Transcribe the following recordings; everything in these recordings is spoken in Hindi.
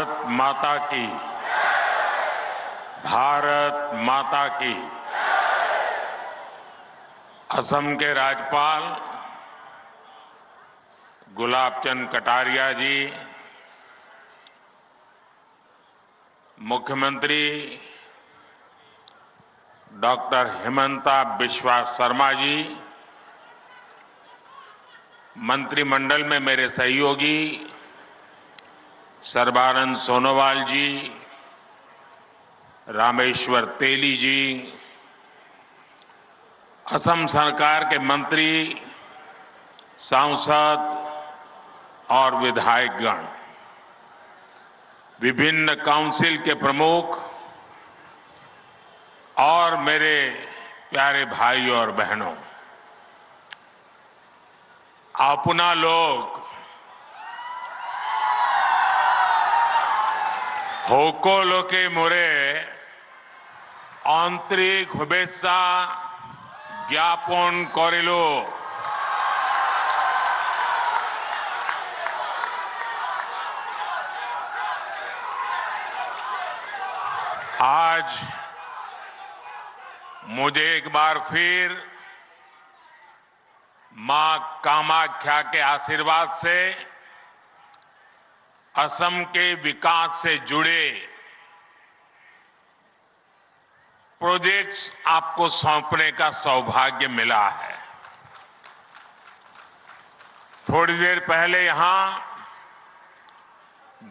भारत माता की, भारत माता की। असम के राज्यपाल गुलाब चंद कटारिया जी, मुख्यमंत्री डॉक्टर हिमंता बिस्वा शर्मा जी, मंत्रिमंडल में मेरे सहयोगी सर्बानंद सोनोवाल जी, रामेश्वर तेली जी, असम सरकार के मंत्री, सांसद और विधायकगण, विभिन्न काउंसिल के प्रमुख और मेरे प्यारे भाई और बहनों, अपना लोग होको लोके मोरे आंतरिक शुभेच्छा ज्ञापन करिलो। आज मुझे एक बार फिर मां कामाख्या के आशीर्वाद से असम के विकास से जुड़े प्रोजेक्ट्स आपको सौंपने का सौभाग्य मिला है। थोड़ी देर पहले यहां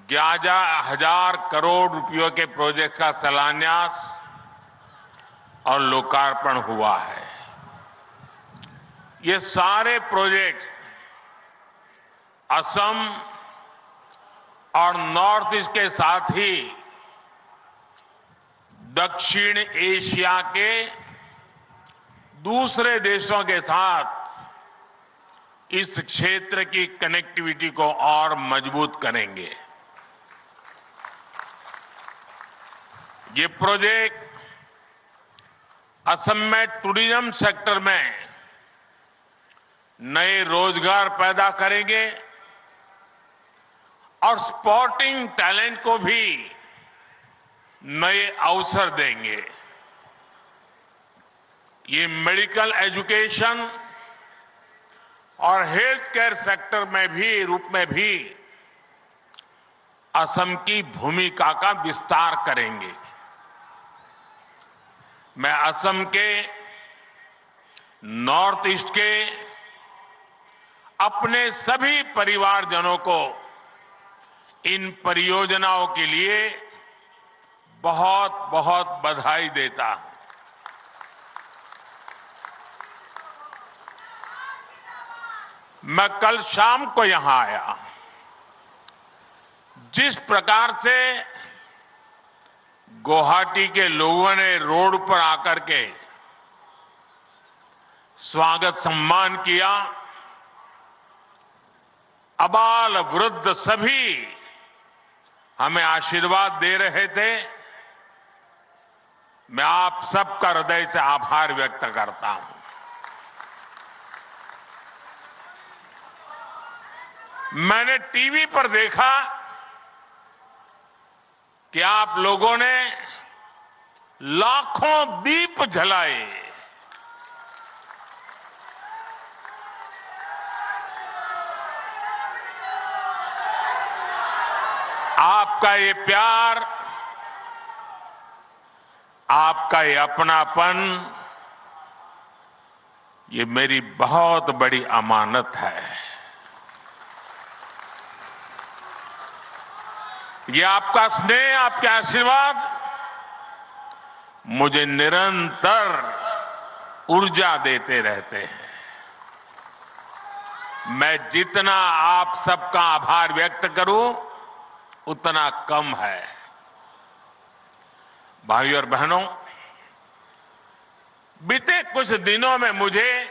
11,000 करोड़ रुपयों के प्रोजेक्ट का शिलान्यास और लोकार्पण हुआ है। ये सारे प्रोजेक्ट असम और नॉर्थ ईस्ट के साथ ही दक्षिण एशिया के दूसरे देशों के साथ इस क्षेत्र की कनेक्टिविटी को और मजबूत करेंगे। ये प्रोजेक्ट असम में टूरिज्म सेक्टर में नए रोजगार पैदा करेंगे और स्पोर्टिंग टैलेंट को भी नए अवसर देंगे। ये मेडिकल एजुकेशन और हेल्थ केयर सेक्टर में भी असम की भूमिका का विस्तार करेंगे। मैं असम के नॉर्थ ईस्ट के अपने सभी परिवारजनों को इन परियोजनाओं के लिए बहुत बहुत बधाई देता हूं। मैं कल शाम को यहां आया। जिस प्रकार से गुवाहाटी के लोगों ने रोड पर आकर के स्वागत सम्मान किया, अबाल वृद्ध सभी हमें आशीर्वाद दे रहे थे। मैं आप सबका हृदय से आभार व्यक्त करता हूं। मैंने टीवी पर देखा कि आप लोगों ने लाखों दीप जलाए। आपका ये प्यार, आपका ये अपनापन, ये मेरी बहुत बड़ी अमानत है। ये आपका स्नेह, आपके आशीर्वाद मुझे निरंतर ऊर्जा देते रहते हैं। मैं जितना आप सबका आभार व्यक्त करूं, उतना कम है। भाइयों और बहनों, बीते कुछ दिनों में मुझे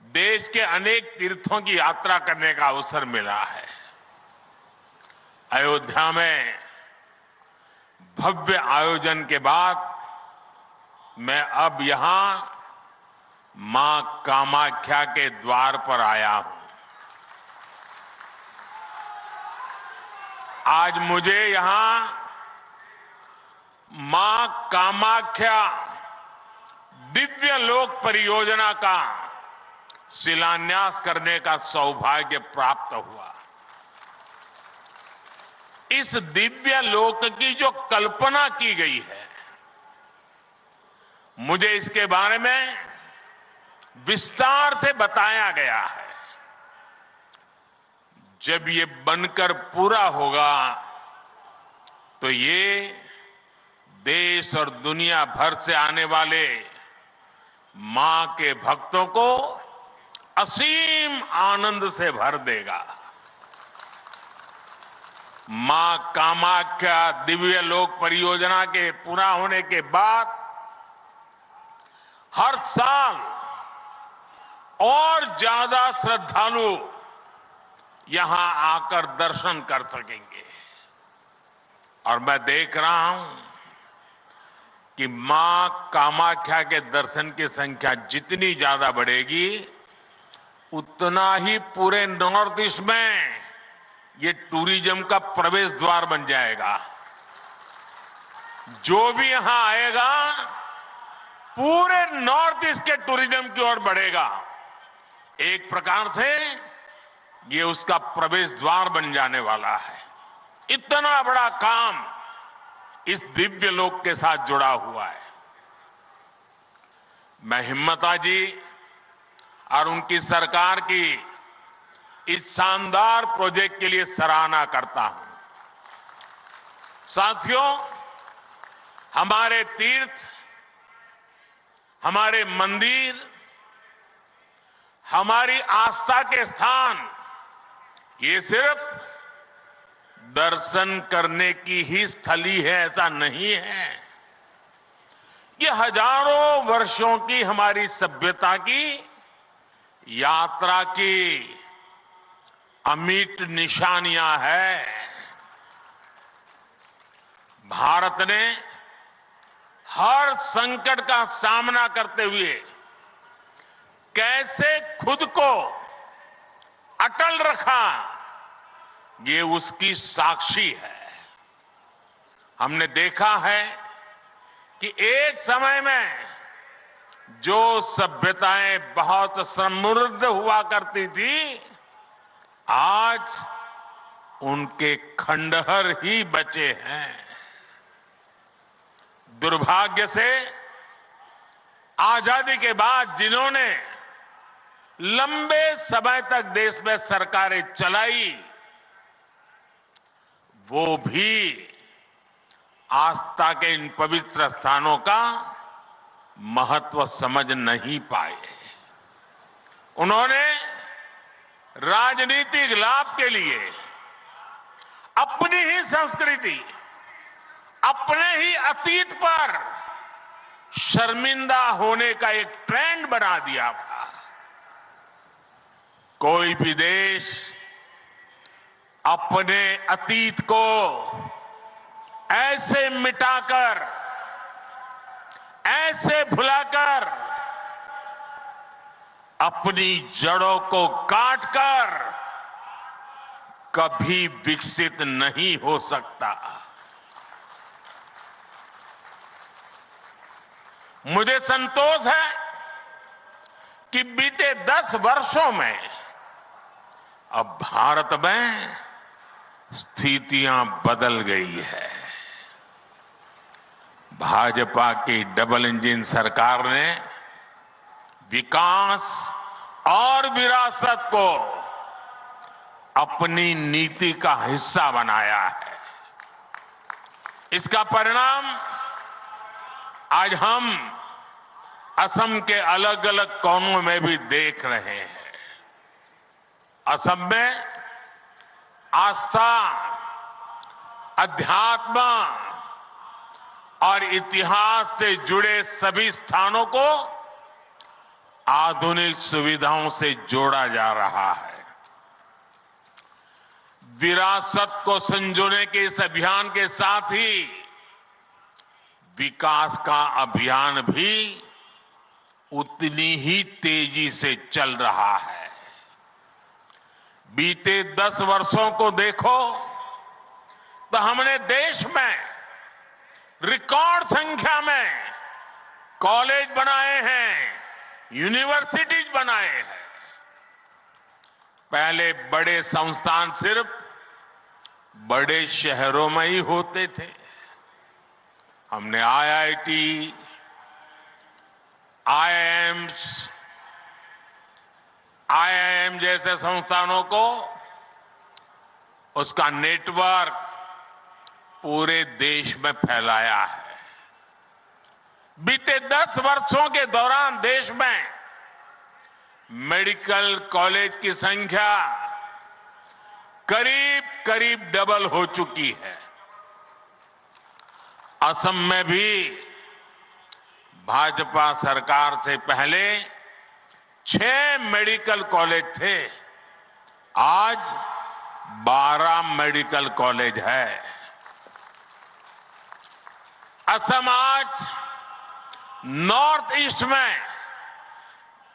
देश के अनेक तीर्थों की यात्रा करने का अवसर मिला है। अयोध्या में भव्य आयोजन के बाद मैं अब यहां मां कामाख्या के द्वार पर आया हूं। आज मुझे यहां मां कामाख्या दिव्य लोक परियोजना का शिलान्यास करने का सौभाग्य प्राप्त हुआ। इस दिव्य लोक की जो कल्पना की गई है, मुझे इसके बारे में विस्तार से बताया गया है। जब ये बनकर पूरा होगा तो ये देश और दुनिया भर से आने वाले मां के भक्तों को असीम आनंद से भर देगा। मां कामाख्या दिव्य लोक परियोजना के पूरा होने के बाद हर साल और ज्यादा श्रद्धालु यहां आकर दर्शन कर सकेंगे। और मैं देख रहा हूं कि मां कामाख्या के दर्शन की संख्या जितनी ज्यादा बढ़ेगी, उतना ही पूरे नॉर्थ ईस्ट में ये टूरिज्म का प्रवेश द्वार बन जाएगा। जो भी यहां आएगा पूरे नॉर्थ ईस्ट के टूरिज्म की ओर बढ़ेगा। एक प्रकार से ये उसका प्रवेश द्वार बन जाने वाला है। इतना बड़ा काम इस दिव्य लोक के साथ जुड़ा हुआ है। मैं हिम्मता जी और उनकी सरकार की इस शानदार प्रोजेक्ट के लिए सराहना करता हूं। साथियों, हमारे तीर्थ, हमारे मंदिर, हमारी आस्था के स्थान ये सिर्फ दर्शन करने की ही स्थली है, ऐसा नहीं है। ये हजारों वर्षों की हमारी सभ्यता की यात्रा की अमिट निशानियां हैं। भारत ने हर संकट का सामना करते हुए कैसे खुद को अटल रखा, ये उसकी साक्षी है। हमने देखा है कि एक समय में जो सभ्यताएं बहुत समृद्ध हुआ करती थी, आज उनके खंडहर ही बचे हैं। दुर्भाग्य से आजादी के बाद जिन्होंने लंबे समय तक देश में सरकारें चलाई, वो भी आस्था के इन पवित्र स्थानों का महत्व समझ नहीं पाए। उन्होंने राजनीतिक लाभ के लिए अपनी ही संस्कृति, अपने ही अतीत पर शर्मिंदा होने का एक ट्रेंड बना दिया था। कोई भी देश अपने अतीत को ऐसे मिटाकर, ऐसे भुलाकर, अपनी जड़ों को काटकर कभी विकसित नहीं हो सकता। मुझे संतोष है कि बीते 10 वर्षों में अब भारत में स्थितियां बदल गई है। भाजपा की डबल इंजन सरकार ने विकास और विरासत को अपनी नीति का हिस्सा बनाया है। इसका परिणाम आज हम असम के अलग अलग कोनों में भी देख रहे हैं। असम में आस्था, अध्यात्म और इतिहास से जुड़े सभी स्थानों को आधुनिक सुविधाओं से जोड़ा जा रहा है। विरासत को संजोने के इस अभियान के साथ ही विकास का अभियान भी उतनी ही तेजी से चल रहा है। बीते 10 वर्षों को देखो तो हमने देश में रिकॉर्ड संख्या में कॉलेज बनाए हैं, यूनिवर्सिटीज बनाए हैं। पहले बड़े संस्थान सिर्फ बड़े शहरों में ही होते थे। हमने आईआईटी, आईआईएम जैसे संस्थानों को उसका नेटवर्क पूरे देश में फैलाया है। बीते 10 वर्षों के दौरान देश में मेडिकल कॉलेज की संख्या करीब करीब डबल हो चुकी है। असम में भी भाजपा सरकार से पहले 6 मेडिकल कॉलेज थे, आज 12 मेडिकल कॉलेज है। असम आज नॉर्थ ईस्ट में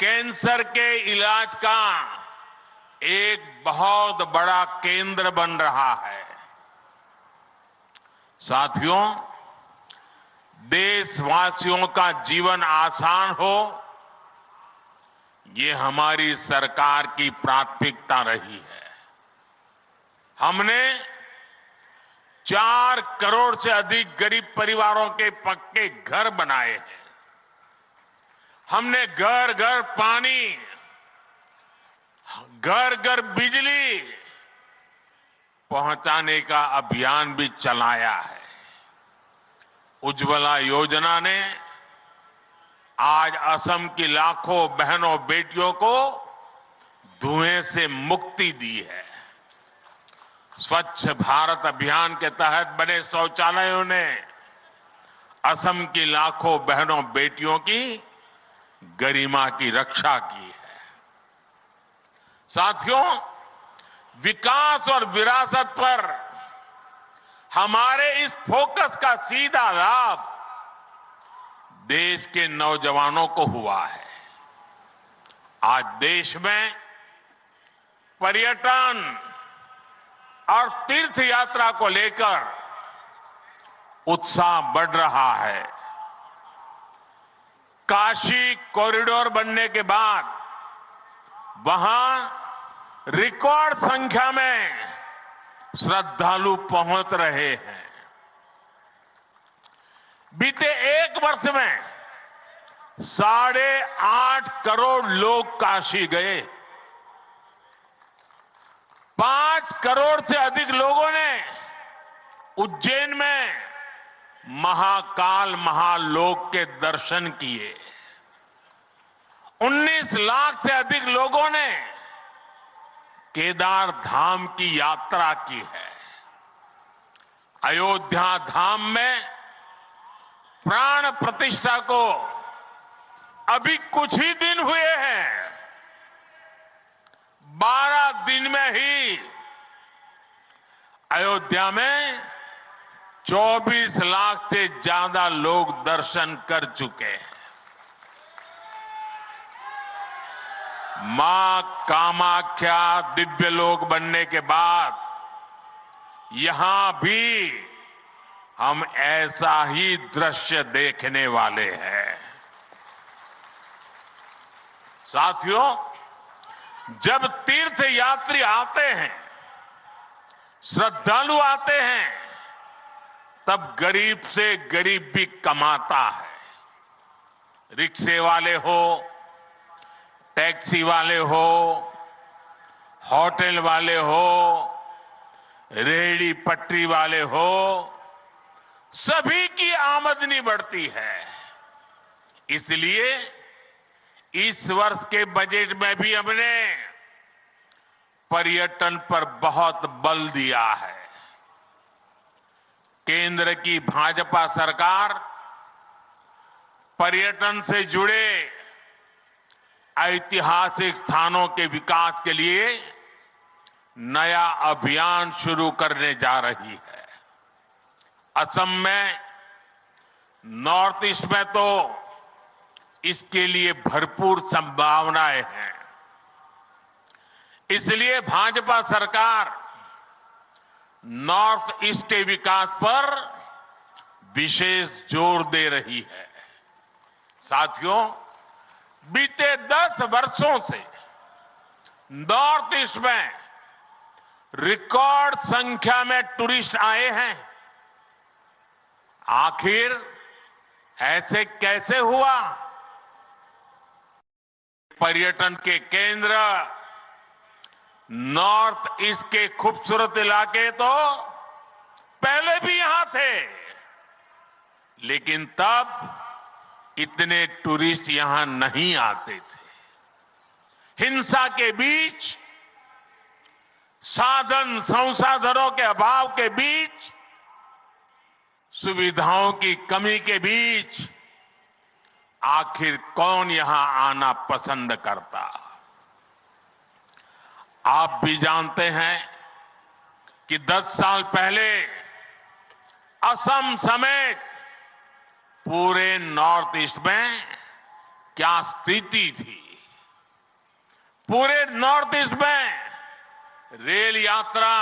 कैंसर के इलाज का एक बहुत बड़ा केंद्र बन रहा है। साथियों, देशवासियों का जीवन आसान हो, ये हमारी सरकार की प्राथमिकता रही है। हमने 4 करोड़ से अधिक गरीब परिवारों के पक्के घर बनाए हैं। हमने घर घर पानी, घर घर बिजली पहुंचाने का अभियान भी चलाया है। उज्ज्वला योजना ने आज असम की लाखों बहनों बेटियों को धुएं से मुक्ति दी है। स्वच्छ भारत अभियान के तहत बने शौचालयों ने असम की लाखों बहनों बेटियों की गरिमा की रक्षा की है। साथियों, विकास और विरासत पर हमारे इस फोकस का सीधा लाभ देश के नौजवानों को हुआ है। आज देश में पर्यटन और तीर्थ यात्रा को लेकर उत्साह बढ़ रहा है। काशी कॉरिडोर बनने के बाद वहां रिकॉर्ड संख्या में श्रद्धालु पहुंच रहे हैं। बीते 1 वर्ष में 8.5 करोड़ लोग काशी गए। 5 करोड़ से अधिक लोगों ने उज्जैन में महाकाल महालोक के दर्शन किए। 19 लाख से अधिक लोगों ने केदार धाम की यात्रा की है। अयोध्या धाम में प्राण प्रतिष्ठा को अभी कुछ ही दिन हुए हैं। 12 दिन में ही अयोध्या में 24 लाख से ज्यादा लोग दर्शन कर चुके हैं। मां कामाख्या दिव्य लोक बनने के बाद यहां भी हम ऐसा ही दृश्य देखने वाले हैं। साथियों, जब तीर्थ यात्री आते हैं, श्रद्धालु आते हैं, तब गरीब से गरीब भी कमाता है। रिक्शे वाले हो, टैक्सी वाले हो, होटल वाले हो, रेहड़ी पटरी वाले हो, सभी की आमदनी बढ़ती है। इसलिए इस वर्ष के बजट में भी हमने पर्यटन पर बहुत बल दिया है। केंद्र की भाजपा सरकार पर्यटन से जुड़े ऐतिहासिक स्थानों के विकास के लिए नया अभियान शुरू करने जा रही है। असम में, नॉर्थ ईस्ट में तो इसके लिए भरपूर संभावनाएं हैं। इसलिए भाजपा सरकार नॉर्थ ईस्ट के विकास पर विशेष जोर दे रही है। साथियों, बीते 10 वर्षों से नॉर्थ ईस्ट में रिकॉर्ड संख्या में टूरिस्ट आए हैं। आखिर ऐसे कैसे हुआ? पर्यटन के केंद्र नॉर्थ ईस्ट के खूबसूरत इलाके तो पहले भी यहां थे, लेकिन तब इतने टूरिस्ट यहां नहीं आते थे। हिंसा के बीच, साधन संसाधनों के अभाव के बीच, सुविधाओं की कमी के बीच आखिर कौन यहां आना पसंद करता? आप भी जानते हैं कि 10 साल पहले असम समेत पूरे नॉर्थ ईस्ट में क्या स्थिति थी। पूरे नॉर्थ ईस्ट में रेल यात्रा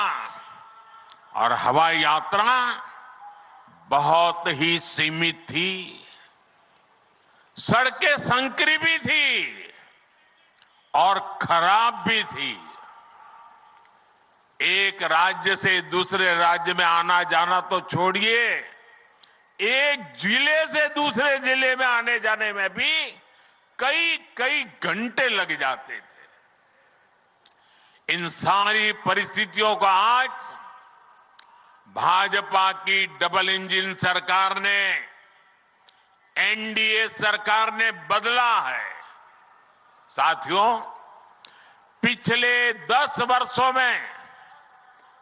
और हवाई यात्रा बहुत ही सीमित थी। सड़कें संकरी भी थी और खराब भी थी। एक राज्य से दूसरे राज्य में आना जाना तो छोड़िए, एक जिले से दूसरे जिले में आने जाने में भी कई घंटे लग जाते थे। इन सारी परिस्थितियों को आज भाजपा की डबल इंजन सरकार ने, एनडीए सरकार ने बदला है। साथियों, पिछले 10 वर्षों में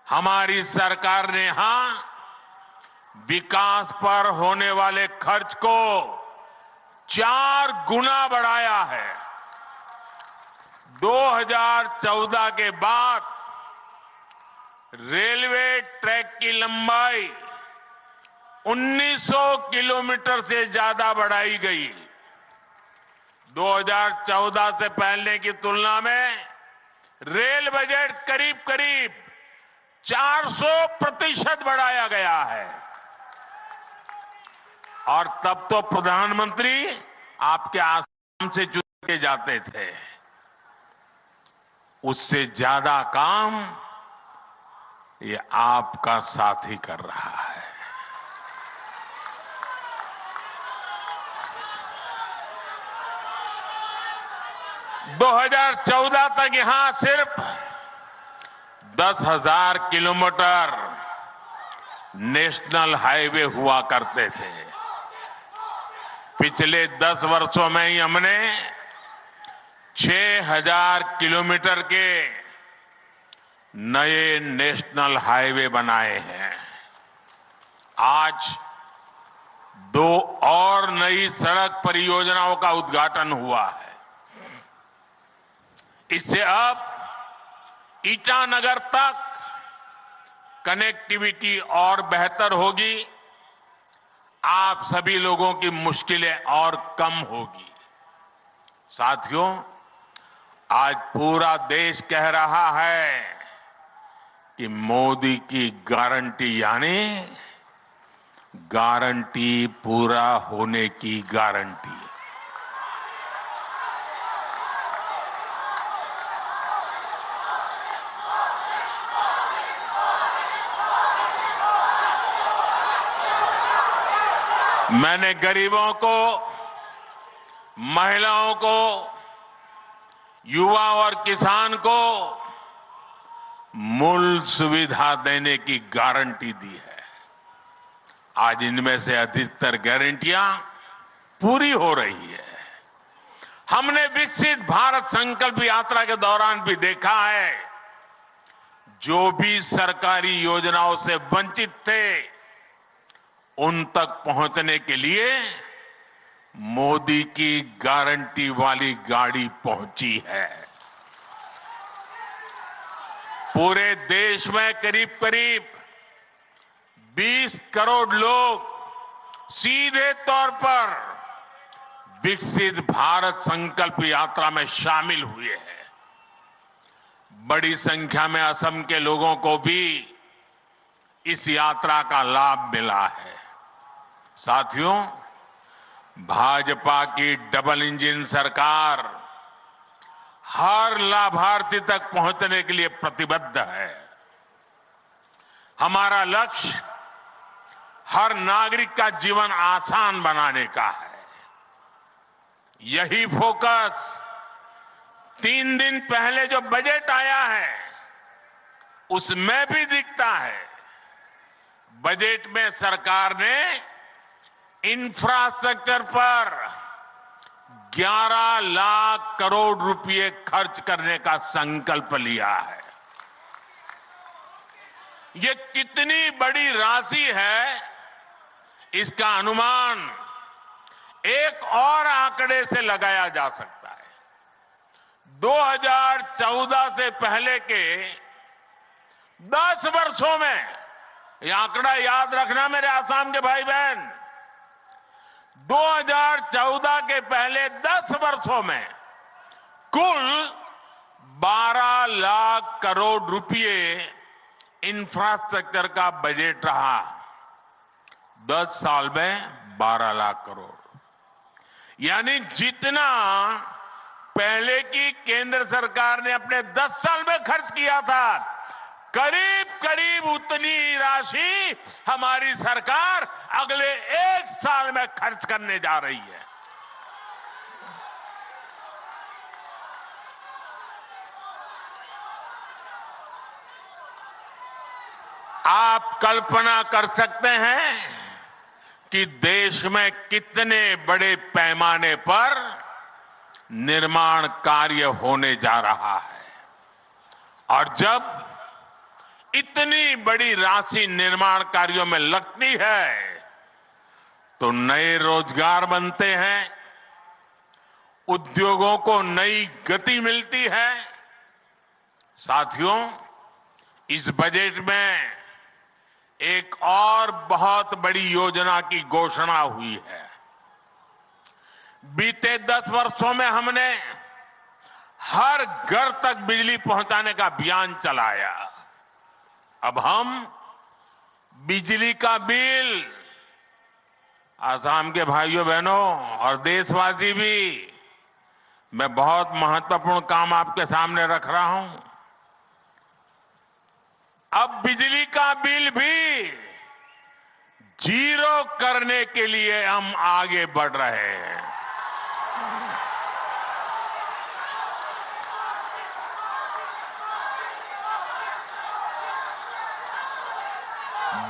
हमारी सरकार ने यहां विकास पर होने वाले खर्च को 4 गुना बढ़ाया है। 2014 के बाद रेलवे ट्रैक की लंबाई 1900 किलोमीटर से ज्यादा बढ़ाई गई। 2014 से पहले की तुलना में रेल बजट करीब 400% बढ़ाया गया है। और तब तो प्रधानमंत्री आपके आसाम से चुन के जाते थे। उससे ज्यादा काम ये आपका साथी कर रहा है। - 2014 तक यहां सिर्फ 10,000 किलोमीटर नेशनल हाईवे हुआ करते थे। पिछले 10 वर्षों में ही हमने 6,000 किलोमीटर के नए नेशनल हाईवे बनाए हैं। आज 2 और नई सड़क परियोजनाओं का उद्घाटन हुआ है। इससे अब ईटानगर तक कनेक्टिविटी और बेहतर होगी। आप सभी लोगों की मुश्किलें और कम होगी। साथियों, आज पूरा देश कह रहा है कि मोदी की गारंटी यानी गारंटी पूरा होने की गारंटी। मैंने गरीबों को, महिलाओं को, युवा और किसान को मूल सुविधा देने की गारंटी दी है। आज इनमें से अधिकतर गारंटियां पूरी हो रही है। हमने विकसित भारत संकल्प यात्रा के दौरान भी देखा है, जो भी सरकारी योजनाओं से वंचित थे उन तक पहुंचने के लिए मोदी की गारंटी वाली गाड़ी पहुंची है। पूरे देश में करीब 20 करोड़ लोग सीधे तौर पर विकसित भारत संकल्प यात्रा में शामिल हुए हैं। बड़ी संख्या में असम के लोगों को भी इस यात्रा का लाभ मिला है। साथियों, भाजपा की डबल इंजन सरकार हर लाभार्थी तक पहुंचने के लिए प्रतिबद्ध है। हमारा लक्ष्य हर नागरिक का जीवन आसान बनाने का है। यही फोकस 3 दिन पहले जो बजट आया है उसमें भी दिखता है। बजट में सरकार ने इंफ्रास्ट्रक्चर पर 11 लाख करोड़ रुपए खर्च करने का संकल्प लिया है। ये कितनी बड़ी राशि है, इसका अनुमान एक और आंकड़े से लगाया जा सकता है। 2014 से पहले के 10 वर्षों में, यह आंकड़ा याद रखना मेरे आसाम के भाई बहन, 2014 के पहले 10 वर्षों में कुल 12 लाख करोड़ रुपए इंफ्रास्ट्रक्चर का बजट रहा। 10 साल में 12 लाख करोड़, यानी जितना पहले की केंद्र सरकार ने अपने 10 साल में खर्च किया था, करीब करीब उतनी राशि हमारी सरकार अगले 1 साल में खर्च करने जा रही है। आप कल्पना कर सकते हैं कि देश में कितने बड़े पैमाने पर निर्माण कार्य होने जा रहा है। और जब इतनी बड़ी राशि निर्माण कार्यों में लगती है तो नए रोजगार बनते हैं, उद्योगों को नई गति मिलती है। साथियों, इस बजट में एक और बहुत बड़ी योजना की घोषणा हुई है। बीते 10 वर्षों में हमने हर घर तक बिजली पहुंचाने का अभियान चलाया। अब हम बिजली का बिल, आसाम के भाइयों बहनों और देशवासी भी, मैं बहुत महत्वपूर्ण काम आपके सामने रख रहा हूं। अब बिजली का बिल भी 0 करने के लिए हम आगे बढ़ रहे हैं।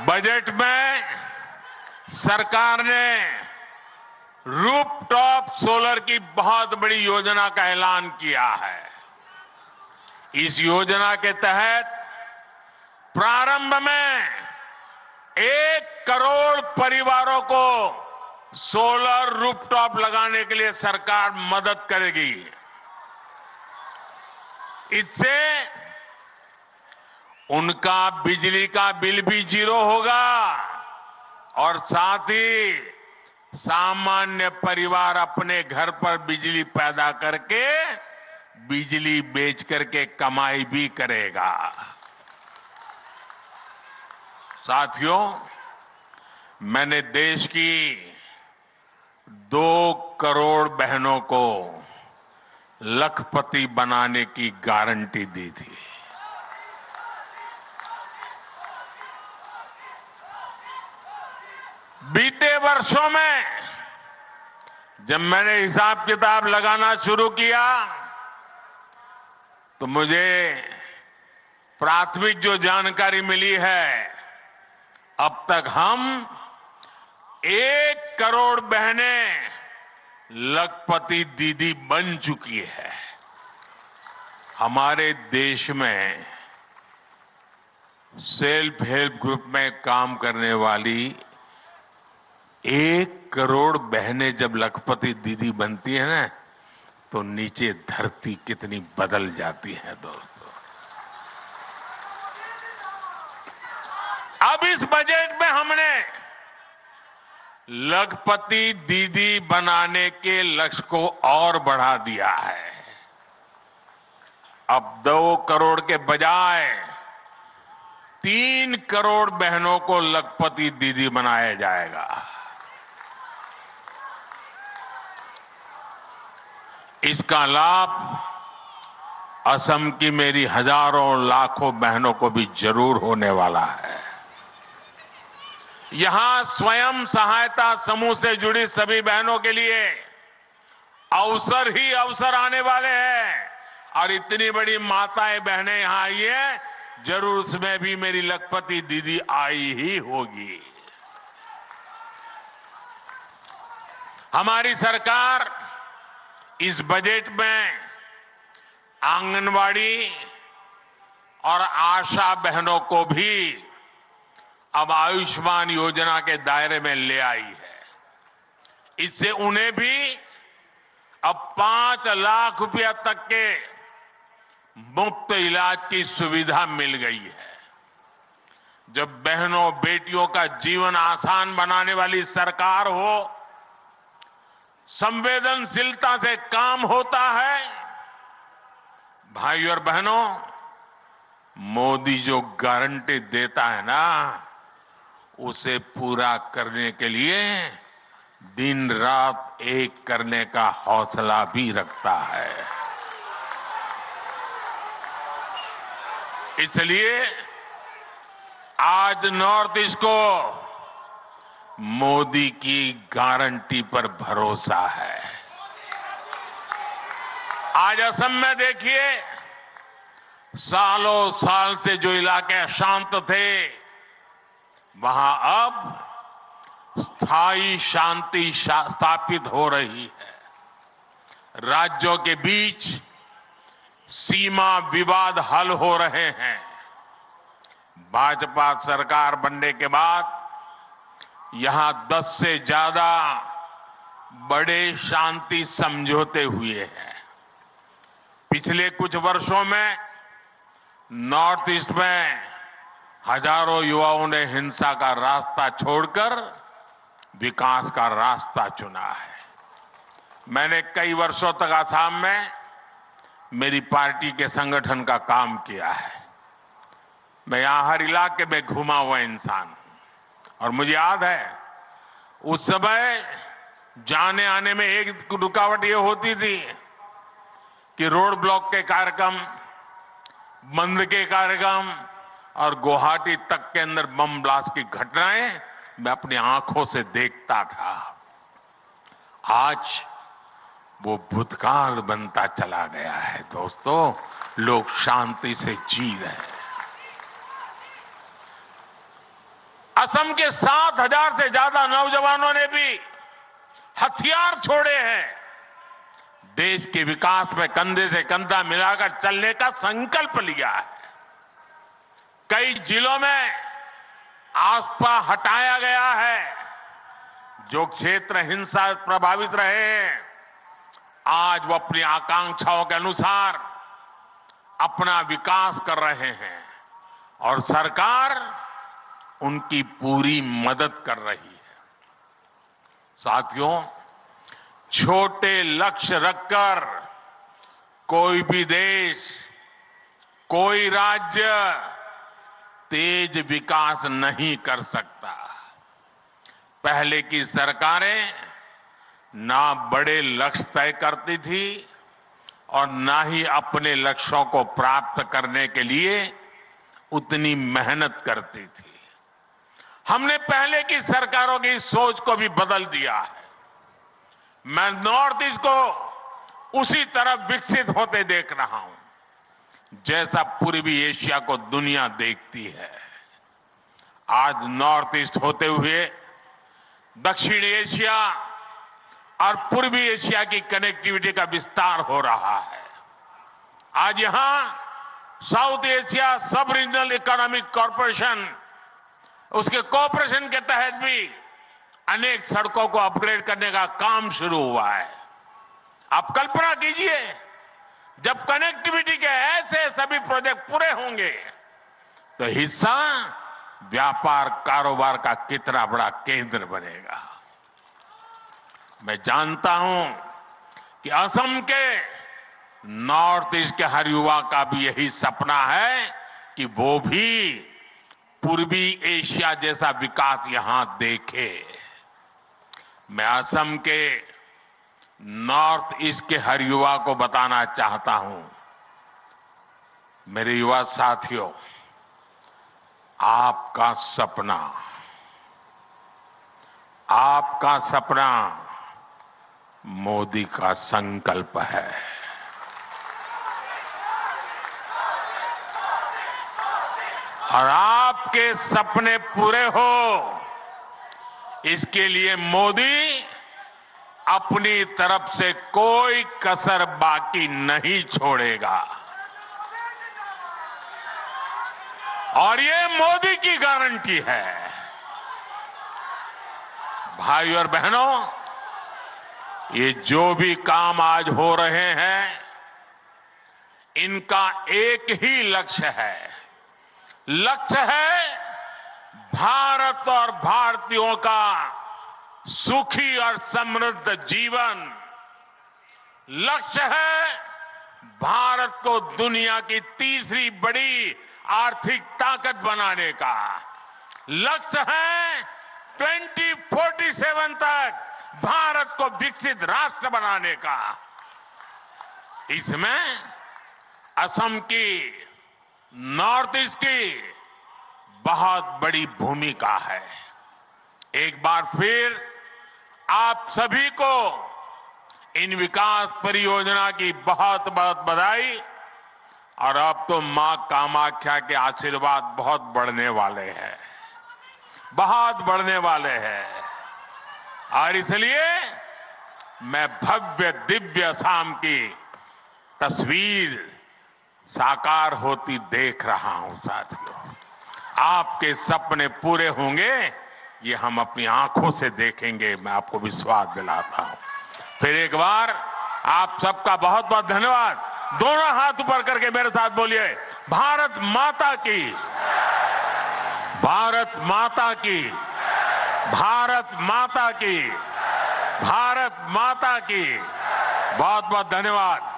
बजट में सरकार ने रूफटॉप सोलर की बहुत बड़ी योजना का ऐलान किया है। इस योजना के तहत प्रारंभ में 1 करोड़ परिवारों को सोलर रूफटॉप लगाने के लिए सरकार मदद करेगी। इससे उनका बिजली का बिल भी 0 होगा और साथ ही सामान्य परिवार अपने घर पर बिजली पैदा करके बिजली बेच करके कमाई भी करेगा। साथियों, मैंने देश की 2 करोड़ बहनों को लखपति बनाने की गारंटी दी थी। बीते वर्षों में जब मैंने हिसाब किताब लगाना शुरू किया तो मुझे प्राथमिक जो जानकारी मिली है, अब तक हम 1 करोड़ बहनें लखपति दीदी बन चुकी है। हमारे देश में सेल्फ हेल्प ग्रुप में काम करने वाली 1 करोड़ बहनें जब लखपति दीदी बनती है ना, तो नीचे धरती कितनी बदल जाती है दोस्तों। अब इस बजट में हमने लखपति दीदी बनाने के लक्ष्य को और बढ़ा दिया है। अब 2 करोड़ के बजाय 3 करोड़ बहनों को लखपति दीदी बनाया जाएगा। इसका लाभ असम की मेरी हजारों लाखों बहनों को भी जरूर होने वाला है। यहां स्वयं सहायता समूह से जुड़ी सभी बहनों के लिए अवसर ही अवसर आने वाले हैं और इतनी बड़ी माताएं बहनें यहां आई है, जरूर उसमें भी मेरी लखपति दीदी आई ही होगी। हमारी सरकार इस बजट में आंगनवाड़ी और आशा बहनों को भी अब आयुष्मान योजना के दायरे में ले आई है। इससे उन्हें भी अब 5 लाख रुपया तक के मुफ्त इलाज की सुविधा मिल गई है। जब बहनों बेटियों का जीवन आसान बनाने वाली सरकार हो, संवेदनशीलता से काम होता है, भाइयों और बहनों, मोदी जो गारंटी देता है ना, उसे पूरा करने के लिए दिन रात एक करने का हौसला भी रखता है। इसलिए आज नॉर्थ ईस्ट को मोदी की गारंटी पर भरोसा है। आज असम में देखिए, सालों साल से जो इलाके अशांत थे, वहां अब स्थायी शांति स्थापित हो रही है। राज्यों के बीच सीमा विवाद हल हो रहे हैं। भाजपा सरकार बनने के बाद यहां 10 से ज्यादा बड़े शांति समझौते हुए हैं। पिछले कुछ वर्षों में नॉर्थ ईस्ट में हजारों युवाओं ने हिंसा का रास्ता छोड़कर विकास का रास्ता चुना है। मैंने कई वर्षों तक असम में मेरी पार्टी के संगठन का काम किया है। मैं यहां हर इलाके में घुमा हुआ इंसान हूं और मुझे याद है, उस समय जाने आने में एक रुकावट ये होती थी कि रोड ब्लॉक के कार्यक्रम, बंद के कार्यक्रम और गुवाहाटी तक के अंदर बम ब्लास्ट की घटनाएं मैं अपनी आंखों से देखता था। आज वो भूतकाल बनता चला गया है। दोस्तों, लोग शांति से जी रहे हैं। असम के 7,000 से ज्यादा नौजवानों ने भी हथियार छोड़े हैं। देश के विकास में कंधे से कंधा मिलाकर चलने का संकल्प लिया है। कई जिलों में आस्था हटाया गया है। जो क्षेत्र हिंसा प्रभावित रहे, आज वो अपनी आकांक्षाओं के अनुसार अपना विकास कर रहे हैं और सरकार उनकी पूरी मदद कर रही है। साथियों, छोटे लक्ष्य रखकर कोई भी देश, कोई राज्य तेज विकास नहीं कर सकता। पहले की सरकारें ना बड़े लक्ष्य तय करती थी और ना ही अपने लक्ष्यों को प्राप्त करने के लिए उतनी मेहनत करती थी। हमने पहले की सरकारों की सोच को भी बदल दिया है। मैं नॉर्थ ईस्ट को उसी तरफ विकसित होते देख रहा हूं जैसा पूर्वी एशिया को दुनिया देखती है। आज नॉर्थ ईस्ट होते हुए दक्षिण एशिया और पूर्वी एशिया की कनेक्टिविटी का विस्तार हो रहा है। आज यहां साउथ एशिया सब रीजनल इकोनॉमिक कॉरपोरेशन, उसके कोऑपरेशन के तहत भी अनेक सड़कों को अपग्रेड करने का काम शुरू हुआ है। आप कल्पना कीजिए, जब कनेक्टिविटी के ऐसे सभी प्रोजेक्ट पूरे होंगे तो हिस्सा व्यापार कारोबार का कितना बड़ा केंद्र बनेगा। मैं जानता हूं कि असम के नॉर्थ ईस्ट के हर युवा का भी यही सपना है कि वो भी पूर्वी एशिया जैसा विकास यहां देखे। मैं असम के नॉर्थ ईस्ट के हर युवा को बताना चाहता हूं, मेरे युवा साथियों, आपका सपना मोदी का संकल्प है। और आपके सपने पूरे हो, इसके लिए मोदी अपनी तरफ से कोई कसर बाकी नहीं छोड़ेगा। और ये मोदी की गारंटी है। भाई और बहनों, ये जो भी काम आज हो रहे हैं, इनका एक ही लक्ष्य है भारत और भारतीयों का सुखी और समृद्ध जीवन। लक्ष्य है भारत को दुनिया की तीसरी बड़ी आर्थिक ताकत बनाने का। लक्ष्य है 2047 तक भारत को विकसित राष्ट्र बनाने का। इसमें असम की, नॉर्थ ईस्ट की बहुत बड़ी भूमिका है। एक बार फिर आप सभी को इन विकास परियोजना की बहुत बहुत बधाई। और अब तो मां कामाख्या के आशीर्वाद बहुत बढ़ने वाले हैं, बहुत बढ़ने वाले हैं। और इसलिए मैं भव्य दिव्य असम की तस्वीर साकार होती देख रहा हूं। साथियों, आपके सपने पूरे होंगे, ये हम अपनी आंखों से देखेंगे, मैं आपको विश्वास दिलाता हूं। फिर एक बार आप सबका बहुत बहुत धन्यवाद। दोनों हाथ ऊपर करके मेरे साथ बोलिए, भारत माता की, भारत माता की, भारत माता की, भारत माता की। बहुत बहुत धन्यवाद।